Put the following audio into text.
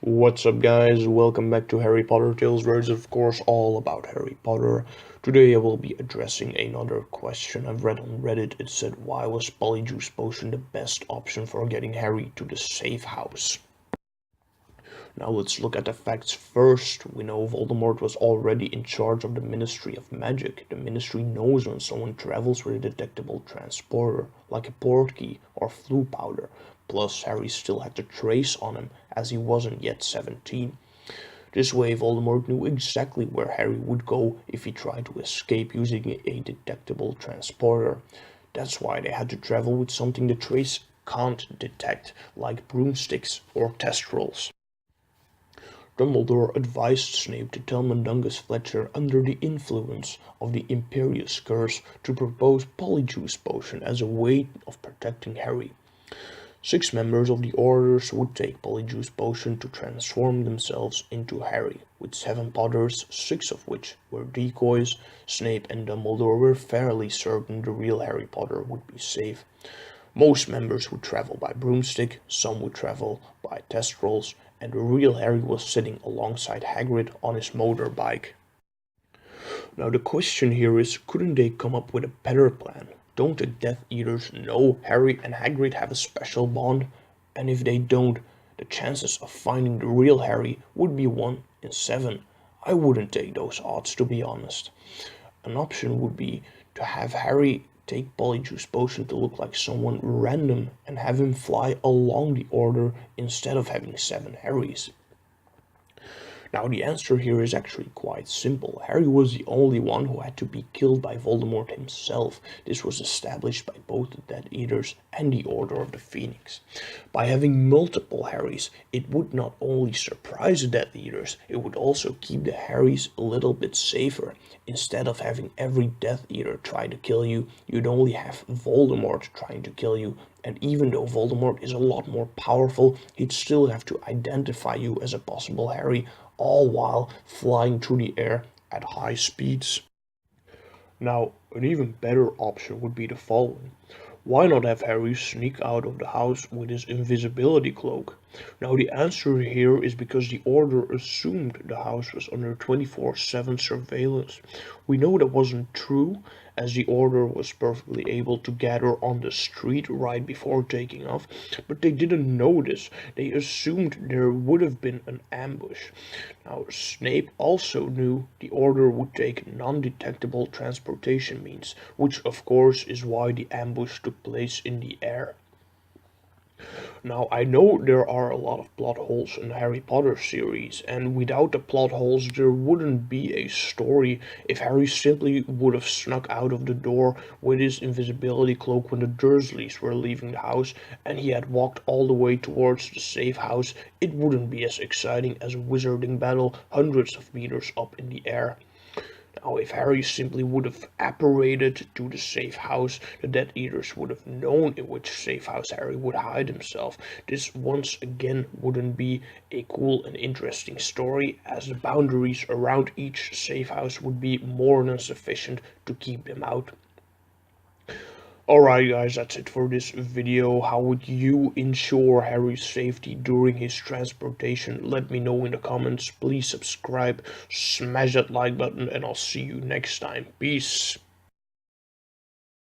What's up guys, welcome back to Harry Potter Tales, where it's of course all about Harry Potter. Today I will be addressing another question I've read on Reddit. It said, why was Polyjuice potion the best option for getting Harry to the safe house? Now let's look at the facts first. We know Voldemort was already in charge of the Ministry of Magic. The Ministry knows when someone travels with a detectable transporter, like a portkey or flu powder. Plus, Harry still had the trace on him, as he wasn't yet 17. This way, Voldemort knew exactly where Harry would go if he tried to escape using a detectable transporter. That's why they had to travel with something the trace can't detect, like broomsticks or testrals. Dumbledore advised Snape to tell Mundungus Fletcher, under the influence of the Imperius Curse, to propose Polyjuice potion as a way of protecting Harry. 6 members of the Orders would take Polyjuice potion to transform themselves into Harry. With 7 Potters, 6 of which were decoys, Snape and Dumbledore were fairly certain the real Harry Potter would be safe. Most members would travel by broomstick, some would travel by testrals, and the real Harry was sitting alongside Hagrid on his motorbike. Now the question here is, couldn't they come up with a better plan? Don't the Death Eaters know Harry and Hagrid have a special bond? And if they don't, the chances of finding the real Harry would be 1 in 7. I wouldn't take those odds, to be honest. An option would be to have Harry take Polyjuice potion to look like someone random and have him fly along the order instead of having 7 Harrys. Now the answer here is actually quite simple. Harry was the only one who had to be killed by Voldemort himself. This was established by both the Death Eaters and the Order of the Phoenix. By having multiple Harrys, it would not only surprise the Death Eaters, it would also keep the Harrys a little bit safer. Instead of having every Death Eater try to kill you, you'd only have Voldemort trying to kill you. And even though Voldemort is a lot more powerful, he'd still have to identify you as a possible Harry, all while flying through the air at high speeds. Now, an even better option would be the following. Why not have Harry sneak out of the house with his invisibility cloak? Now the answer here is because the Order assumed the house was under 24/7 surveillance. We know that wasn't true, as the Order was perfectly able to gather on the street right before taking off, but they didn't know this. They assumed there would have been an ambush. Now Snape also knew the Order would take non-detectable transportation means, which of course is why the ambush took place in the air. Now, I know there are a lot of plot holes in the Harry Potter series, and without the plot holes there wouldn't be a story if Harry simply would have snuck out of the door with his invisibility cloak when the Dursleys were leaving the house and he had walked all the way towards the safe house. It wouldn't be as exciting as a wizarding battle hundreds of meters up in the air. Now, if Harry simply would have apparated to the safe house, the Death Eaters would have known in which safe house Harry would hide himself. This once again wouldn't be a cool and interesting story, as the boundaries around each safe house would be more than sufficient to keep them out. Alright guys, that's it for this video. How would you ensure Harry's safety during his transportation? Let me know in the comments. Please subscribe, smash that like button, and I'll see you next time. Peace.